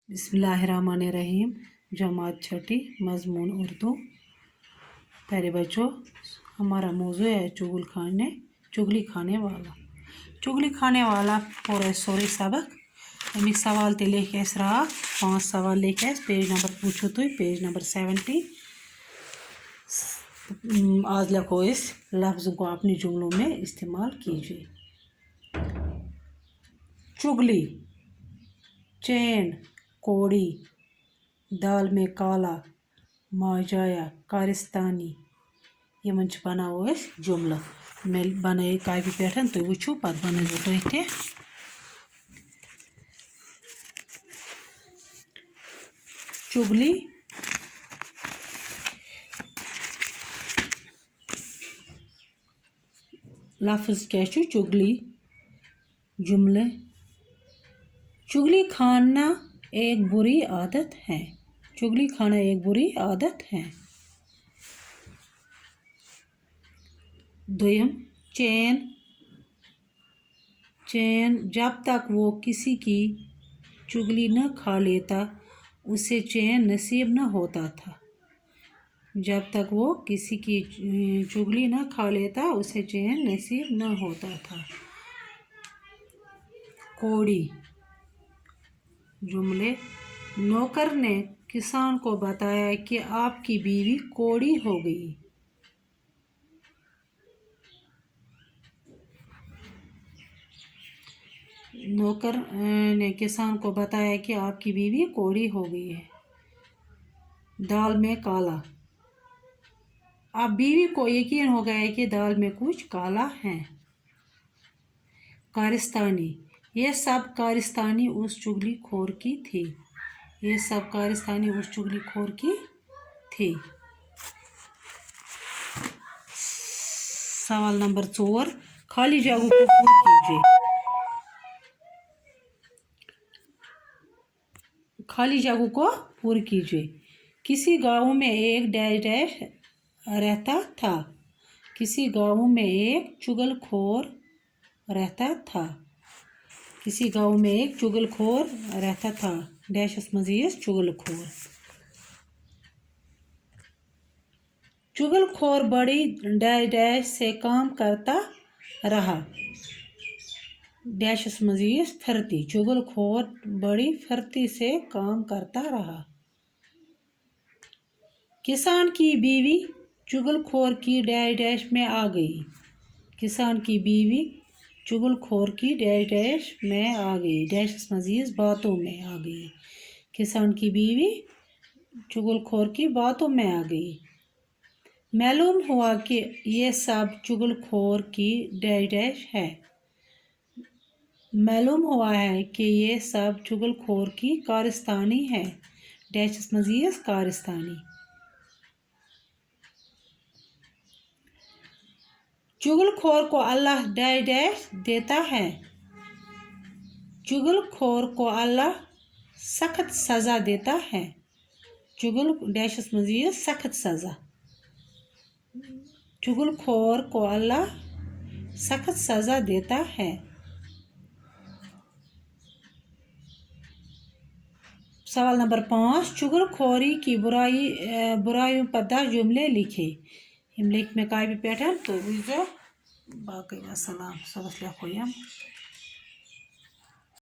बिस्मिल्लाहिर्रहमानिर्रहीम। जमात छठी मजमून उर्दू। प्यारे बच्चों, हमारा मौजू है चुगली खाने वाला। चुगली खाने वाला पूरा सोरी सबक अमिक सवाल ते लेके रहा 5 सवाल लेके पेज नंबर पूछो तो पेज नंबर 70। आज लिखो इस लफ्ज़ों को अपने जुमलों में इस्तेमाल कीजिए। चुगली, चैन, कोड़ी, दाल में काला, माजाया, कारिस्तानी। ये बनाओ जुमला मैं बनाए काफी पे तो वो पत बनो तुम। चुगली, लफ्ज़ क्या चुगली, जुमले। चुगली खाना एक बुरी आदत है। चुगली खाना एक बुरी आदत है। दोयम, चैन, चैन जब तक वो किसी की चुगली न खा लेता उसे चैन नसीब न होता था। जब तक वो किसी की चुगली न खा लेता उसे चैन नसीब न होता था। कोड़ी, जुमले। नौकर ने किसान को बताया कि आपकी बीवी कोड़ी हो गई। नौकर ने किसान को बताया कि आपकी बीवी कोड़ी हो गई है। दाल में काला, अब बीवी को यकीन हो गया कि दाल में कुछ काला है। कारिस्तानी, ये सब कारिस्तानी उस चुगली खोर की थी। ये सब कारिस्तानी उस चुगली खोर की थी। सवाल नंबर 4, खाली जगह को पूरा कीजिए। खाली जगह को पूरा कीजिए। किसी गांव में एक डैश डैश रहता था। किसी गांव में एक चुगलखोर रहता था। किसी गांव में एक चुगलखोर रहता था। डैश मजीज चुगलखोर। चुगलखोर बड़ी डैश डैश से काम करता रहा। डैश मजीज फरती। चुगलखोर बड़ी फरती से काम करता रहा। किसान की बीवी चुगलखोर की डैश डैश में आ गई। किसान की बीवी चुगलखोर की डैश डैश में आ गई। डैश मजीज बातों में आ गई। किसान की बीवी चुगलखोर की बातों में आ गई। मालूम हुआ कि ये सब चुगलखोर की डैश डैश है। मालूम हुआ है कि ये सब चुगलखोर की कारिस्तानी है। डैश मजीज कारिस्तानी। चुगलखोर को अल्लाह डैश डैश देता है। चुगलखोर को अल्लाह सख्त सज़ा देता है। डैश मजीज सख्त सज़ा। चुगलखोर को अल्लाह सख्त सज़ा देता है। सवाल नंबर 5, चुगलखोरी की बुराइयों पर 10 जुमले लिखे। हम लिख में काफी पैटर्न तो बाकी वसलाम सबस लिखो।